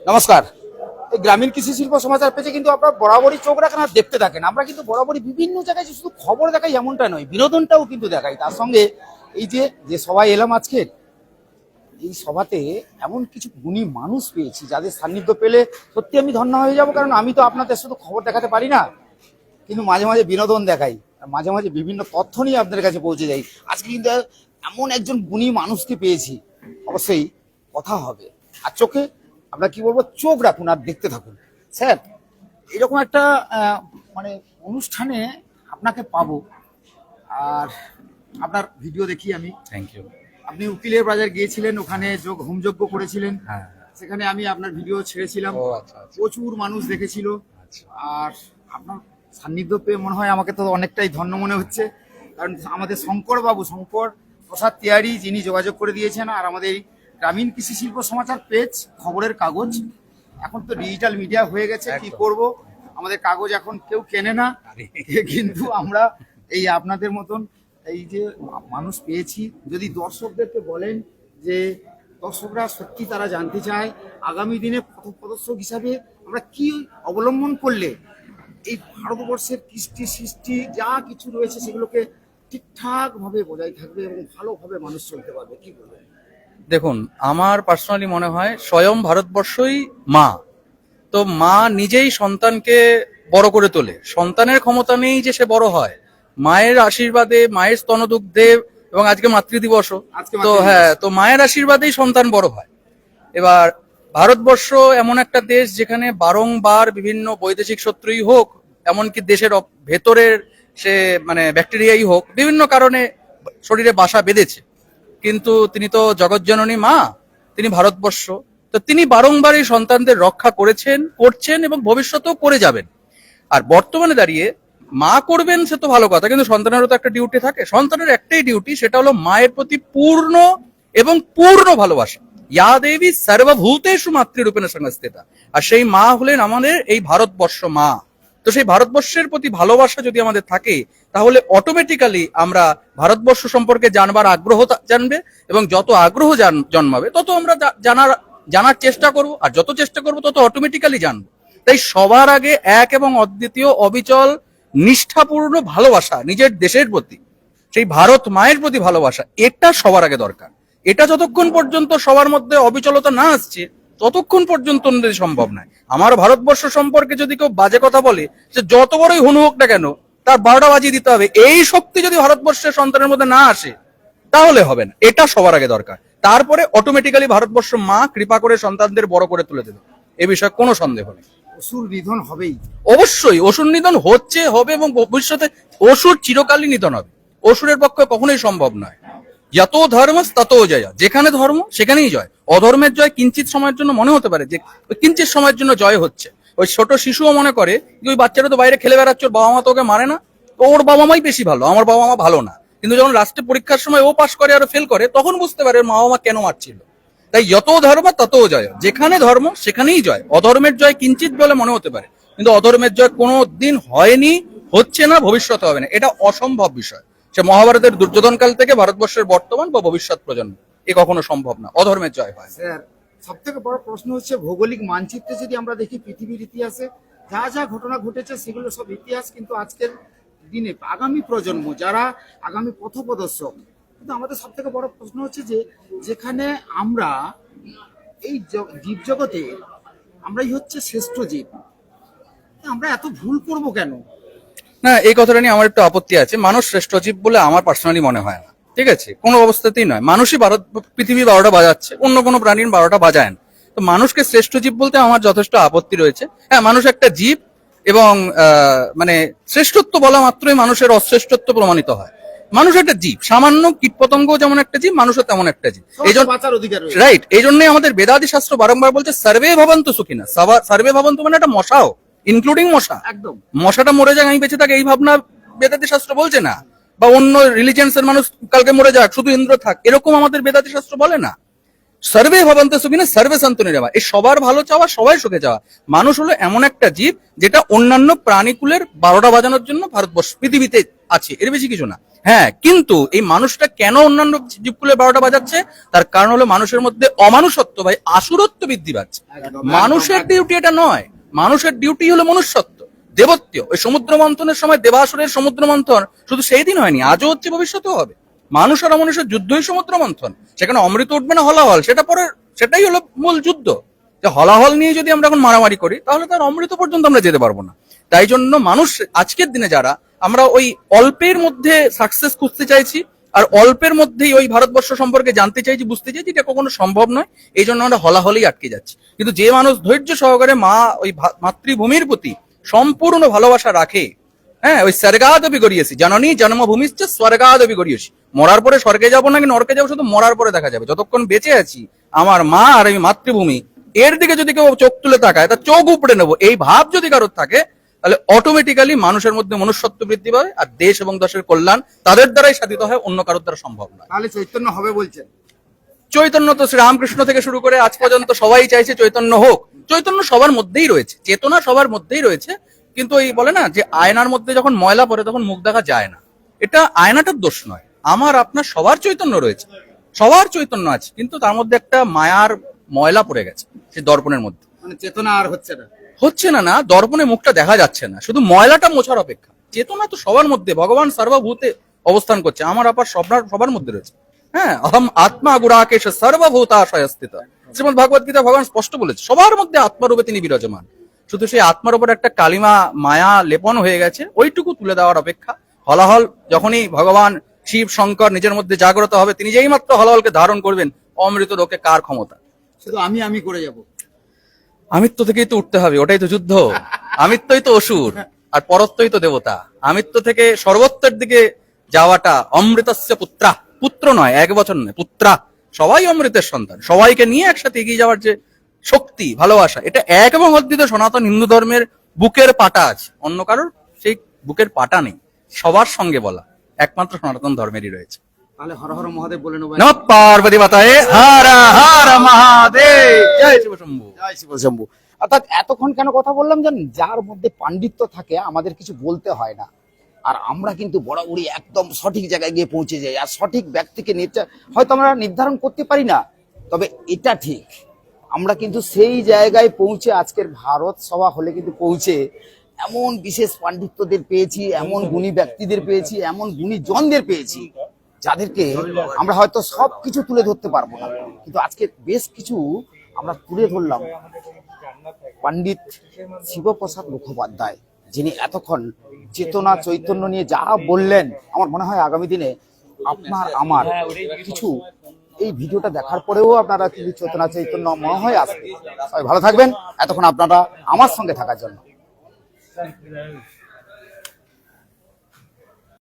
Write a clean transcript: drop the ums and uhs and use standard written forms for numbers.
নমস্কার। এই গ্রামীণ কৃষি শিল্প সমাচার পেজে কিন্তু আপনারা বরাবরই চোখ রাখেন আর দেখতে থাকেন। আমরা কিন্তু বরাবরই বিভিন্ন জায়গায় যে শুধু খবর দেখাই এমনটা নয়, বিনোদনটাও কিন্তু দেখাই। তার সঙ্গে এই যে যে সবাই এলাম আজকের এই সভাতে এমন কিছু গুণী মানুষ পেয়েছি যাদের সান্নিধ্য পেলে সত্যি আমি ধন্য হয়ে যাব। কারণ আমি তো আপনাদের শুধু খবর দেখাতে পারি না, কিন্তু মাঝে মাঝে বিনোদন দেখাই, মাঝে মাঝে বিভিন্ন তথ্য নিয়ে আপনাদের কাছে পৌঁছে যাই। আজকে কিন্তু এমন একজন গুণী মানুষকে পেয়েছি, অবশ্যই কথা হবে। আর চোখে আমরা কি বলবো, চোখ রাখুন আর দেখতে থাকুন। স্যার, এরকম একটা মানে অনুষ্ঠানে আপনাকে পাবো, আর আপনার ভিডিও দেখি আমি। Thank you. আপনি উকিলের বাজার গিয়েছিলেন, ওখানে হোমযজ্ঞ করেছিলেন। হ্যাঁ, সেখানে আমি আপনার ভিডিও ছেড়েছিলাম। ও আচ্ছা আচ্ছা প্রচুর মানুষ দেখেছিল। আচ্ছা। আর আপনার সান্নিধ্য পেয়ে মনে হয় আমাকে তো অনেকটাই ধন্য মনে হচ্ছে। কারণ আমাদের শঙ্কর প্রসাদ তিয়ারি, যিনি যোগাযোগ করে দিয়েছেন, আর আমাদের এই গ্রামীণ কৃষি শিল্প সমাচার পেজ, খবরের কাগজ, এখন তো ডিজিটাল মিডিয়া হয়ে গেছে। কি একদম। করব, আমাদের কাগজ এখন কেউ কেনে না, কিন্তু আমরা এই আপনাদের মতন এই যে মানুষ পেয়েছি। যদি দর্শকদেরকে বলেন যে দর্শকরা সত্যি তারা জানতে চায় আগামী দিনে পথপ্রদর্শক হিসাবে আমরা কি অবলম্বন করলে এই ভারতবর্ষের কৃষ্টি সৃষ্টি যা কিছু রয়েছে সেগুলোকে ঠিকঠাক ভাবে বজায় থাকবে এবং ভালোভাবে মানুষ চলতে পারবে, কি বলবেন? দেখুন, আমার পার্সোনালি মনে হয় স্বয়ং ভারতবর্ষই মা। তো মা নিজেই সন্তানকে বড় করে তোলে। সন্তানের ক্ষমতা নেই যে সে বড় হয়, মায়ের আশীর্বাদে, মায়ের স্তনদুগ্ধে, এবং আজকে মাতৃদিবসও। তো হ্যাঁ, তো মায়ের আশীর্বাদেই সন্তান বড় হয়। এবার ভারতবর্ষ এমন একটা দেশ যেখানে বারংবার বিভিন্ন বৈদেশিক শত্রুই হোক, এমনকি দেশের ভেতরের সে মানে ব্যাকটেরিয়াই হোক, বিভিন্ন কারণে শরীরে বাসা বেঁধেছে, কিন্তু তিনি তো জগৎজননী মা, তিনি ভারতবর্ষ। তো তিনি বারংবার এই সন্তানদের রক্ষা করেছেন, করছেন এবং ভবিষ্যতেও করে যাবেন। আর বর্তমানে দাঁড়িয়ে মা করবেন সে তো ভালো কথা, কিন্তু সন্তানেরও তো একটা ডিউটি থাকে। সন্তানের একটাই ডিউটি, সেটা হলো মায়ের প্রতি পূর্ণ এবং পূর্ণ ভালোবাসা। ইয়া দেবী সর্বভূতেষু মাতৃরূপেণ সংস্থিতা। আর সেই মা হলেন আমাদের এই ভারতবর্ষ মা। তো সেই ভারতবর্ষের প্রতি ভালোবাসা যদি আমাদের থাকে, তাহলে অটোমেটিক্যালি আমরা ভারতবর্ষ সম্পর্কে জানবার আগ্রহ জানবে, এবং যত আগ্রহ জন্মাবে তত আমরা জানার চেষ্টা করব, আর যত চেষ্টা করব তত অটোমেটিক্যালি জানবো। তাই সবার আগে এক এবং অদ্বিতীয় অবিচল নিষ্ঠাপূর্ণ ভালোবাসা নিজের দেশের প্রতি, সেই ভারত মায়ের প্রতি ভালোবাসা, এটা সবার আগে দরকার। এটা যতক্ষণ পর্যন্ত সবার মধ্যে অবিচলতা না আসছে, ততক্ষণ পর্যন্ত সম্ভব নয়। আমার ভারতবর্ষ সম্পর্কে যদি কেউ বাজে কথা বলে, সে যত বড়ই হনু হোক না কেন, তার 12টা বাজিয়ে দিতে হবে। এই শক্তি যদি ভারতবর্ষের সন্তানের মধ্যে না আসে, তাহলে হবে না। এটা সবার আগে দরকার। তারপরে অটোমেটিক্যালি ভারতবর্ষ মা কৃপা করে সন্তানদের বড় করে তুলে দেবে, এ বিষয়ে কোনো সন্দেহ নেই। অসুর নিধন হবেই, অবশ্যই অসুর নিধন হচ্ছে, হবে, এবং ভবিষ্যতে অসুর চিরকালই নিধন হবে। অসুরের পক্ষে কখনোই সম্ভব নয়। যত ধর্ম তত জয়। যেখানে ধর্ম সেখানেই জয়। অধর্মের জয় কিঞ্চিত সময়ের জন্য মনে হতে পারে যে কিঞ্চিত সময়ের জন্য জয় হচ্ছে। ওই ছোট শিশুও মনে করে যে ওই বাচ্চাটা তো বাইরে খেলে বেড়াচ্ছে, ওর বাবা মা তো ওকে মারে না, ওর বাবা মাই বেশি ভালো, আমার বাবা মা ভালো না। কিন্তু যখন লাস্টে পরীক্ষার সময় ও পাশ করে আর ফেল করে, তখন বুঝতে পারে মা বাবা কেন মারছিল। তাই যত ধর্ম তত জয়। যেখানে ধর্ম সেখানেই জয়। অধর্মের জয় কিঞ্চিত বলে মনে হতে পারে, কিন্তু অধর্মের জয় কোনো দিন হয়নি, হচ্ছে না, ভবিষ্যতে হবে না। এটা অসম্ভব বিষয়। সে মহাভারতের দুর্যোধন কাল থেকে ভারতবর্ষের বর্তমান বা ভবিষ্যৎ প্রজন্ম, এ কখনো সম্ভব না। অধর্মের জয় হয়। স্যার, সব থেকে বড় প্রশ্ন হচ্ছে ভৌগোলিক মানচিত্রে যদি আমরা দেখি পৃথিবীর ইতিহাসে যা যা ঘটনা ঘটেছে সেগুলো সব ইতিহাস, কিন্তু আজকের দিনে আগামী প্রজন্ম যারা আগামী পথপ্রদর্শক, কিন্তু আমাদের সব থেকে বড় প্রশ্ন হচ্ছে যে যেখানে আমরা এই জীব জগতে আমরাই হচ্ছে শ্রেষ্ঠ জীব, আমরা এত ভুল করব কেন? না, এই কথাটা নিয়ে আমার একটু আপত্তি আছে। মানুষ শ্রেষ্ঠ জীব বলে আমার পার্সোনালি মনে হয় না। ঠিক আছে, কোনো অবস্থাতেই নয়। মানুষই পৃথিবী 12টা বাজাচ্ছে, অন্য কোনো প্রাণীর 12টা বাজায় না। তো মানুষকে শ্রেষ্ঠ জীব বলতে আমার যথেষ্ট আপত্তি রয়েছে। হ্যাঁ, মানুষ একটা জীব, এবং মানে শ্রেষ্ঠত্ব বলা মাত্রই মানুষের অশ্রেষ্ঠত্ব প্রমাণিত হয়। মানুষ একটা জীব, সামান্য কীটপতঙ্গ যেমন একটা জীব, মানুষও তেমন একটা জীব। এই জন্য বাঁচার অধিকার রয়েছে। রাইট, এই জন্যই আমাদের বেদাদি শাস্ত্র বারংবার বলছে সর্বে ভবন্তু সুখিনা। সর্বে ভবন্তু মানে একটা মশাও, ইনক্লুডিং মশা। একদম, মশাটা মরে যাক আমি বেঁচে থাকি, এই ভাবনা বেদাতি শাস্ত্র বলছে না। বা অন্য রিলিজিয়ন্স এর মানুষ কালকে মরে যাক, শুধু ইন্দ্র থাক, এরকম আমাদের বেদাতি শাস্ত্র বলে না। সর্বে ভবন্ত সুখিনা সর্বে সন্তু নিরাময়া, এই সবার ভালো চাওয়া, সবাই সুখে চাওয়া। মানুষ হলো এমন একটা জীব যেটা অন্যান্য প্রাণীকুলের 12টা বাজানোর জন্য ভারতবর্ষ পৃথিবীতে আছে, এর বেশি কিছু না। হ্যাঁ, কিন্তু এই মানুষটা কেন অন্যান্য জীবকুলের 12টা বাজাচ্ছে, তার কারণ হলো মানুষের মধ্যে অমানুষত্ব বা আসুরত্ব বৃদ্ধি পাচ্ছে। মানুষের ডিউটি এটা নয়, মানুষের ডিউটি হলো মনুষ্যত্ব, দেবত্ব। ওই সমুদ্র মন্থনের সময় দেবাসুরের সমুদ্র মন্থন শুধু সেই দিন হয়নি, আজও হচ্ছে, ভবিষ্যতেও হবে। মানুষ আর অমানুষের যুদ্ধই সমুদ্র মন্থন, সেখানে অমৃত উঠবে না হলাহল, সেটা পরে, সেটাই হলো মূল যুদ্ধ। যে হলাহল নিয়ে যদি আমরা এখন মারামারি করি তাহলে তার অমৃত পর্যন্ত আমরা যেতে পারবো না। তাই জন্য মানুষ আজকের দিনে যারা আমরা ওই অল্পের মধ্যে সাকসেস খুঁজতে চাইছি আর অল্পের মধ্যেই ওই ভারতবর্ষ সম্পর্কে জানতে চাইছি, বুঝতে চাইছি, এটা কখনো সম্ভব নয়। এই জন্য আমরা হলাহলেই আটকে যাচ্ছি। কিন্তু যে মানুষ ধৈর্য সহকারে ওই মাতৃভূমির প্রতি সম্পূর্ণ ভালোবাসা রাখে, হ্যাঁ, ওই স্বর্গাদপি গড়িয়েছি, জননী জন্মভূমিশ্চ স্বর্গাদপি গড়িয়েছি, মরার পরে স্বর্গে যাবো নাকি নরকে যাবো শুধু মরার পরে দেখা যাবে। যতক্ষণ বেঁচে আছি আমার মা আর এই মাতৃভূমি, এর দিকে যদি কেউ চোখ তুলে তাকায় তার চোখ উপড়ে নেবো, এই ভাব যদি কারোর থাকে, তাহলে অটোমেটিক্যালি মানুষের মধ্যে মনুষ্যত্ব বৃদ্ধি পাবে আর দেশ এবং দেশের কল্যাণ তাদের দ্বারাই সাধিত হয়, অন্য কারোর দ্বারা সম্ভব নয়। তাহলে চৈতন্য হবে বলছেন? চৈতন্য তো শ্রীরামকৃষ্ণ থেকে শুরু করে আজ পর্যন্ত সবাই চাইছে চৈতন্য হোক। চৈতন্য সবার মধ্যেই রয়েছে, চেতনা সবার মধ্যেই রয়েছে, কিন্তু এই বলে না যে আয়নার মধ্যে যখন ময়লা পড়ে তখন মুখ দেখা যায় না, এটা আয়নাটার দোষ নয়। আমার আপনার সবার চৈতন্য রয়েছে, সবার চৈতন্য আছে, কিন্তু তার মধ্যে একটা মায়ার ময়লা পড়ে গেছে সেই দর্পণের মধ্যে। মানে চেতনা আর হচ্ছে না, হচ্ছে না, না দর্পণে মুখটা দেখা যাচ্ছে না, শুধু ময়লাটা মোছার অপেক্ষা। চেতনা তো সবার মধ্যে, ভগবান সর্বভূতে অবস্থান করছে, আমার আপার সবার মধ্যে রয়েছে। হ্যাঁ, অহম আত্মা গুড়াকেশ সর্বভূতাশয় স্থিত, শ্রীমদ ভগবত গীতা ভগবান স্পষ্ট বলেছে, সবার মধ্যে আত্মারূপে তিনি বিরাজমান। শুধু সেই আত্মার উপর একটা কালিমা মায়া লেপন হয়ে গেছে, ওইটুকু তুলে দেওয়ার অপেক্ষা। হলাহল যখনই ভগবান শিব শঙ্কর নিজের মধ্যে জাগ্রত হবে, তিনি যেই মাত্র হলাহলকে ধারণ করবেন, অমৃত রোকে কার ক্ষমতা? শুধু আমি করে যাব। আমিত্ব থেকেই তো উঠতে হবে, ওটাই তো যুদ্ধ। আমিত্বই তো অসুর আর পরত্বই তো দেবতা। আমিত্ব থেকে সর্বত্বের দিকে যাওয়াটা অমৃতস্য পুত্রা, পুত্র নয়, 1 বছর নয়, পুত্রা। সবাই অমৃতের সন্তান, সবাইকে নিয়ে একসাথে এগিয়ে যাওয়ার যে শক্তি, ভালোবাসা, এটা এক এবং অদ্বিতীয় সনাতন হিন্দু ধর্মের বুকের পাটা আছে, অন্য কারোর সেই বুকের পাটা নেই। সবার সঙ্গে বলা একমাত্র সনাতন ধর্মেরই রয়েছে। তাহলে হর হর মহাদেব বলে নেবো। নমঃ পার্বতী মাতায়ে হর হর মহাদেব, জয় শিব শম্ভু। জয় শিব শম্ভু। অর্থাৎ এতক্ষণ কেন কথা বললাম জানেন? যার মধ্যে পাণ্ডিত্য থাকে আমাদের কিছু বলতে হয় না, আর আমরা কিন্তু বরাবরই একদম সঠিক জায়গায় গিয়ে পৌঁছে যাই। আর সঠিক ব্যক্তিকে হয়তো আমরা নির্ধারণ করতে পারি না, তবে এটা ঠিক আমরা কিন্তু সেই জায়গায় পৌঁছে, আজকের ভারত সভা হলে কিন্তু পৌঁছে এমন বিশেষ পাণ্ডিত্যদের পেয়েছি, এমন গুণী ব্যক্তিদের পেয়েছি, এমন গুণী জনদের পেয়েছি, যাদেরকে আমরা হয়তো সবকিছু তুলে ধরতে পারবো না, কিন্তু আজকে বেশ কিছু আমরা তুলে ধরলাম। পণ্ডিত শিবপ্রসাদ মুখোপাধ্যায়, যিনি এতক্ষণ চেতনা চৈতন্য নিয়ে যা বললেন, আমার মনে হয় আগামী দিনে আপনার আমার কিছু এই ভিডিওটা দেখার পরেও আপনারা কিছু চেতনা চৈতন্য মনে হয় আসবে। সবাই ভালো থাকবেন, এতক্ষণ আপনারা আমার সঙ্গে থাকার জন্য।